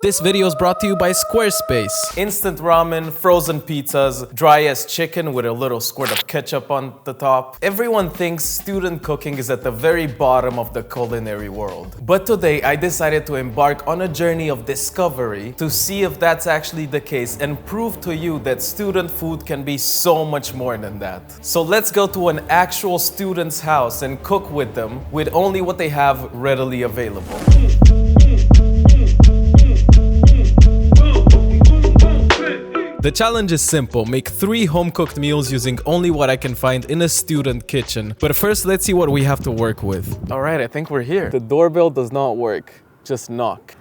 This video is brought to you by Squarespace. Instant ramen, frozen pizzas, dry as chicken with a little squirt of ketchup on the top. Everyone thinks student cooking is at the very bottom of the culinary world. But today I decided to embark on a journey of discovery to see if that's actually the case and prove to you that student food can be so much more than that. So let's go to an actual student's house and cook with them with only what they have readily available. The challenge is simple, make 3 home-cooked meals using only what I can find in a student kitchen. But first, let's see what we have to work with. All right, I think we're here. The doorbell does not work, just knock.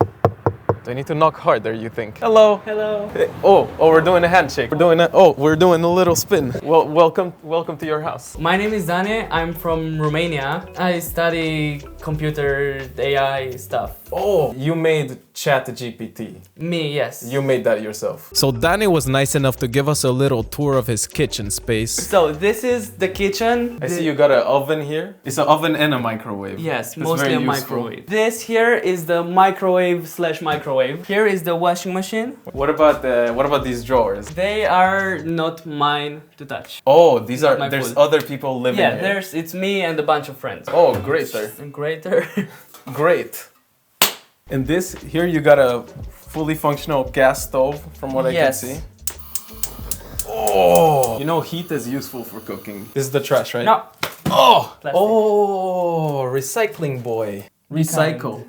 Do I need to knock harder, you think? Hello. Hello. Hey, oh, we're doing a handshake. We're doing a little spin. Well, welcome to your house. My name is Dane. I'm from Romania. I study computer AI stuff. Oh, you made ChatGPT. Me, yes. You made that yourself. So Dane was nice enough to give us a little tour of his kitchen space. So this is the kitchen. I see you got an oven here. It's an oven and a microwave. Yes, That's mostly a microwave. This here is the microwave/microwave. Here is the washing machine. What about these drawers? They are not mine to touch. Oh, there's food. other people living here. Yeah, it's me and a bunch of friends. Oh, great, sir. Greater. Great. And this, here you got a fully functional gas stove from what I can see. Oh! You know, heat is useful for cooking. This is the trash, right? No. Oh! Plastic. Oh, recycling boy. Recycle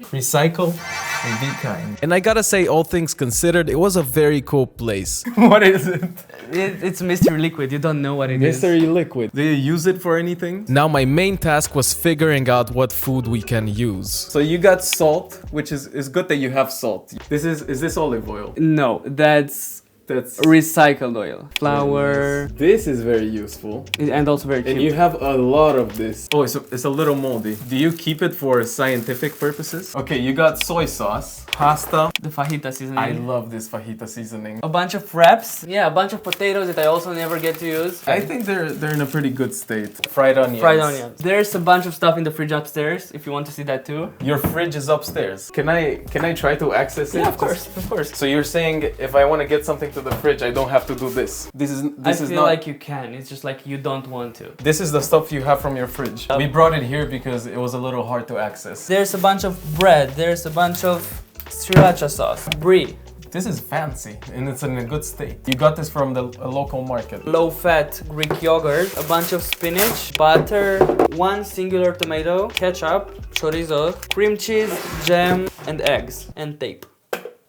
and be kind. And I gotta say, all things considered, it was a very cool place. What is it? It's mystery liquid. You don't know what it is. Mystery liquid. Do you use it for anything? Now my main task was figuring out what food we can use. So you got salt, which is good that you have salt. Is this olive oil? No, that's recycled oil. Flour. This is very useful. And also very cheap. And you have a lot of this. Oh, it's a little moldy. Do you keep it for scientific purposes? Okay, you got soy sauce, pasta. The fajita seasoning. I love this fajita seasoning. A bunch of wraps. Yeah, a bunch of potatoes that I also never get to use. I think they're in a pretty good state. Fried onions. Fried onions. There's a bunch of stuff in the fridge upstairs if you want to see that too. Your fridge is upstairs. Can I try to access it? Yeah, of course. So you're saying if I want to get something to the fridge, I don't have to do this. I feel like you can. It's just like you don't want to. This is the stuff you have from your fridge. We brought it here because it was a little hard to access. There's a bunch of bread. There's a bunch of sriracha sauce. Brie. This is fancy and it's in a good state. You got this from a local market. Low-fat Greek yogurt, a bunch of spinach, butter, 1 singular tomato, ketchup, chorizo, cream cheese, jam, and eggs, and tape.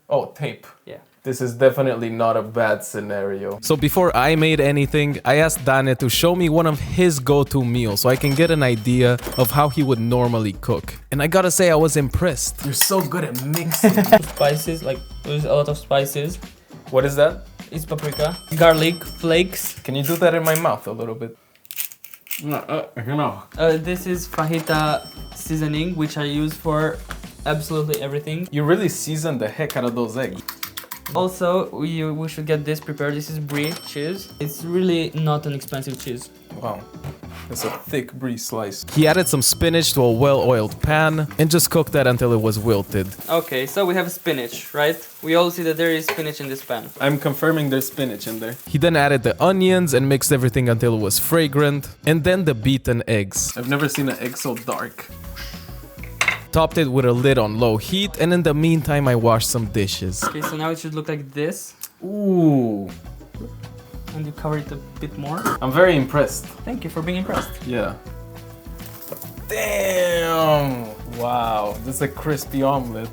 Oh, tape. Yeah. This is definitely not a bad scenario. So before I made anything, I asked Dane to show me one of his go-to meals so I can get an idea of how he would normally cook. And I gotta say, I was impressed. You're so good at mixing. Spices, like there's a lot of spices. What is that? It's paprika. Garlic flakes. Can you do that in my mouth a little bit? This is fajita seasoning, which I use for absolutely everything. You really seasoned the heck out of those eggs. Also, we should get this prepared. This is brie cheese. It's really not an expensive cheese. Wow. It's a thick brie slice. He added some spinach to a well-oiled pan and just cooked that until it was wilted. Okay, so we have spinach, right? We all see that there is spinach in this pan. I'm confirming there's spinach in there. He then added the onions and mixed everything until it was fragrant. And then the beaten eggs. I've never seen an egg so dark. Topped it with a lid on low heat, and in the meantime I washed some dishes. Okay, so now it should look like this. Ooh. And you cover it a bit more. I'm very impressed. Thank you for being impressed. Yeah. Damn! Wow, this is a crispy omelet.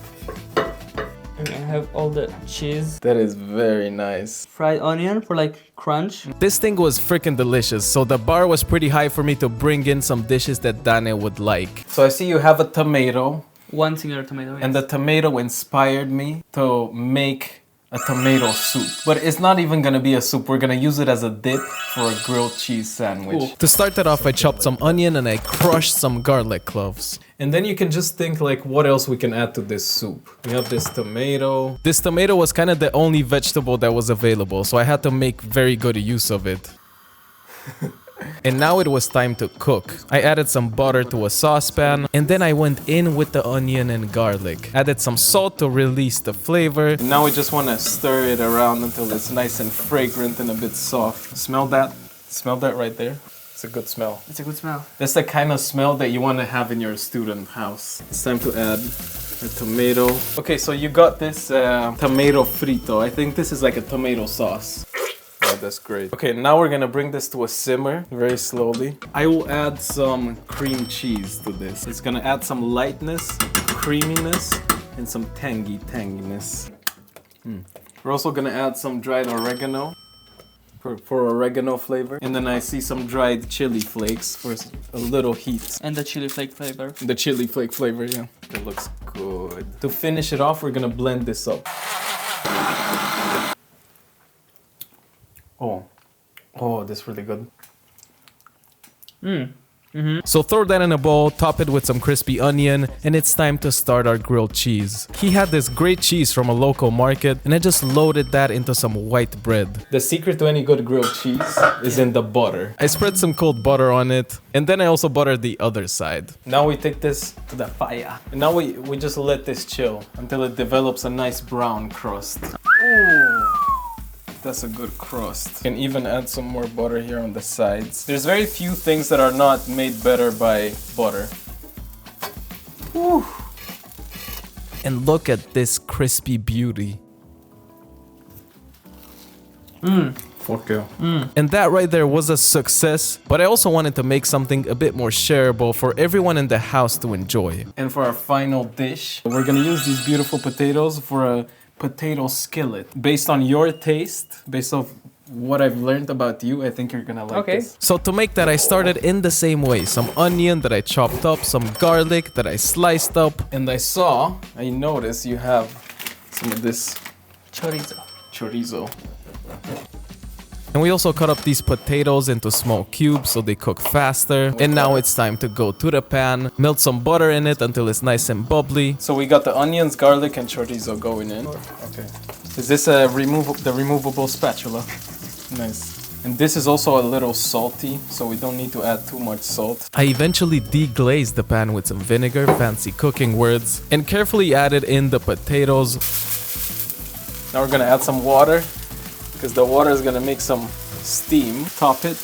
And I have all the cheese. That is very nice. Fried onion for like crunch. This thing was freaking delicious, so the bar was pretty high for me to bring in some dishes that Dane would like. So I see you have a tomato. 1 singular tomato, yes. And the tomato inspired me to make a tomato soup. But it's not even gonna be a soup, we're gonna use it as a dip for a grilled cheese sandwich. Ooh. To start that off, I chopped some onion and I crushed some garlic cloves. And then you can just think like what else we can add to this soup. We have this tomato. This tomato was kind of the only vegetable that was available, so I had to make very good use of it. And now it was time to cook. I added some butter to a saucepan, and then I went in with the onion and garlic. Added some salt to release the flavor. And now we just want to stir it around until it's nice and fragrant and a bit soft. Smell that? Smell that right there? It's a good smell. It's a good smell. That's the kind of smell that you want to have in your student house. It's time to add a tomato. Okay, so you got this tomato frito. I think this is like a tomato sauce. Oh, that's great. Okay, now we're gonna bring this to a simmer very slowly. I will add some cream cheese to this. It's gonna add some lightness, creaminess, and some tanginess. We're also gonna add some dried oregano for oregano flavor. And then I see some dried chili flakes for a little heat. And the chili flake flavor. The chili flake flavor, yeah. It looks good. To finish it off, we're gonna blend this up. Oh, this is really good. So throw that in a bowl, top it with some crispy onion, and it's time to start our grilled cheese. He had this great cheese from a local market, and I just loaded that into some white bread. The secret to any good grilled cheese is in the butter. I spread some cold butter on it, and then I also buttered the other side. Now we take this to the fire. And now we just let this chill until it develops a nice brown crust. Ooh. That's a good crust. Can even add some more butter here on the sides. There's very few things that are not made better by butter. Whew. And look at this crispy beauty. Okay. And that right there was a success, but I also wanted to make something a bit more shareable for everyone in the house to enjoy. And for our final dish, we're gonna use these beautiful potatoes for a potato skillet. Based on your taste, based on what I've learned about you, I think you're gonna like this. So to make that, I started in the same way. Some onion that I chopped up, some garlic that I sliced up, and I noticed you have some of this chorizo. And we also cut up these potatoes into small cubes so they cook faster. And now it's time to go to the pan, melt some butter in it until it's nice and bubbly. So we got the onions, garlic, and chorizo going in. Okay. Is this the removable spatula? Nice. And this is also a little salty, so we don't need to add too much salt. I eventually deglazed the pan with some vinegar, fancy cooking words, and carefully added in the potatoes. Now we're gonna add some water, because the water is gonna make some steam. Top it.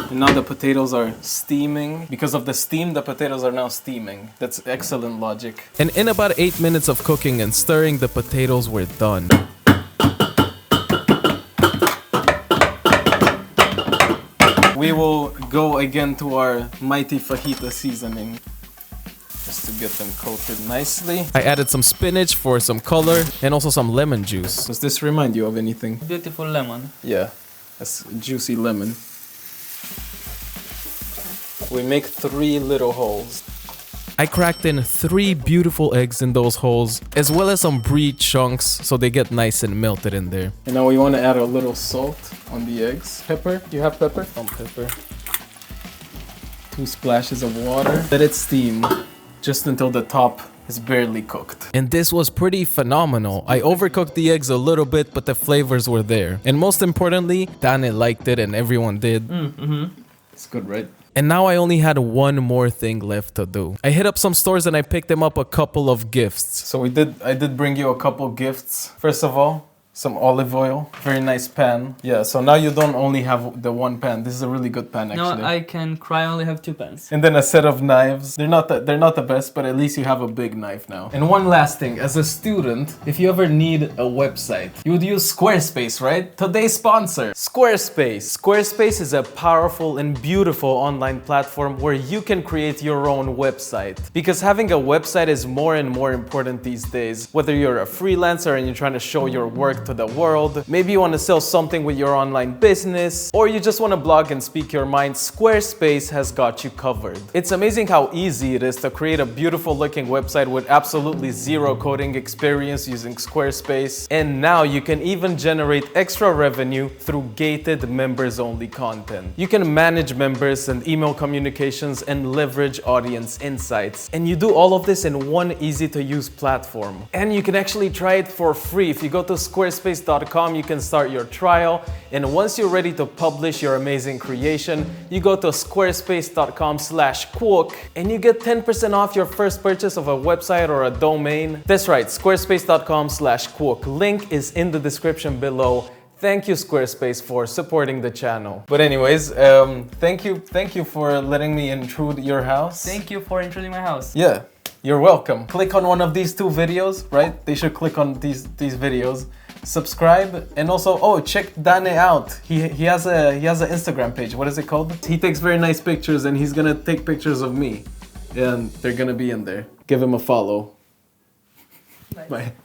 And now the potatoes are steaming. Because of the steam, the potatoes are now steaming. That's excellent logic. And in about 8 minutes of cooking and stirring, the potatoes were done. We will go again to our mighty fajita seasoning, just to get them coated nicely. I added some spinach for some color and also some lemon juice. Does this remind you of anything? Beautiful lemon. Yeah, that's juicy lemon. We make 3 little holes. I cracked in 3 beautiful eggs in those holes, as well as some brie chunks so they get nice and melted in there. And now we want to add a little salt on the eggs. Pepper? You have pepper? Some pepper. 2 splashes of water. Let it steam just until the top is barely cooked. And this was pretty phenomenal. I overcooked the eggs a little bit, but the flavors were there. And most importantly, Dane liked it and everyone did. It's good, right? And now I only had one more thing left to do. I hit up some stores and I picked them up a couple of gifts. So I did bring you a couple gifts. First of all, some olive oil. Very nice pan. Yeah, so now you don't only have the one pan. This is a really good pan, actually. No, I can cry. I only have 2 pans. And then a set of knives. They're not the best, but at least you have a big knife now. And one last thing. As a student, if you ever need a website, you would use Squarespace, right? Today's sponsor, Squarespace. Squarespace is a powerful and beautiful online platform where you can create your own website. Because having a website is more and more important these days. Whether you're a freelancer and you're trying to show your work to the world, maybe you want to sell something with your online business, or you just want to blog and speak your mind, Squarespace has got you covered. It's amazing how easy it is to create a beautiful looking website with absolutely zero coding experience using Squarespace. And now you can even generate extra revenue through gated members only content. You can manage members and email communications and leverage audience insights. And you do all of this in one easy to use platform. And you can actually try it for free if you go to Squarespace squarespace.com, you can start your trial. And once you're ready to publish your amazing creation, you go to squarespace.com/KWOOWK and you get 10% off your first purchase of a website or a domain. That's right, squarespace.com/KWOOWK. Link is in the description below. Thank you, Squarespace, for supporting the channel. But anyways, thank you for letting me intrude your house. Thank you for intruding my house. Yeah, you're welcome. Click on one of these two videos, right? They should click on these videos. Subscribe, and also, check Dane out. He has an Instagram page. What is it called? He takes very nice pictures, and he's gonna take pictures of me, and they're gonna be in there. Give him a follow. Bye.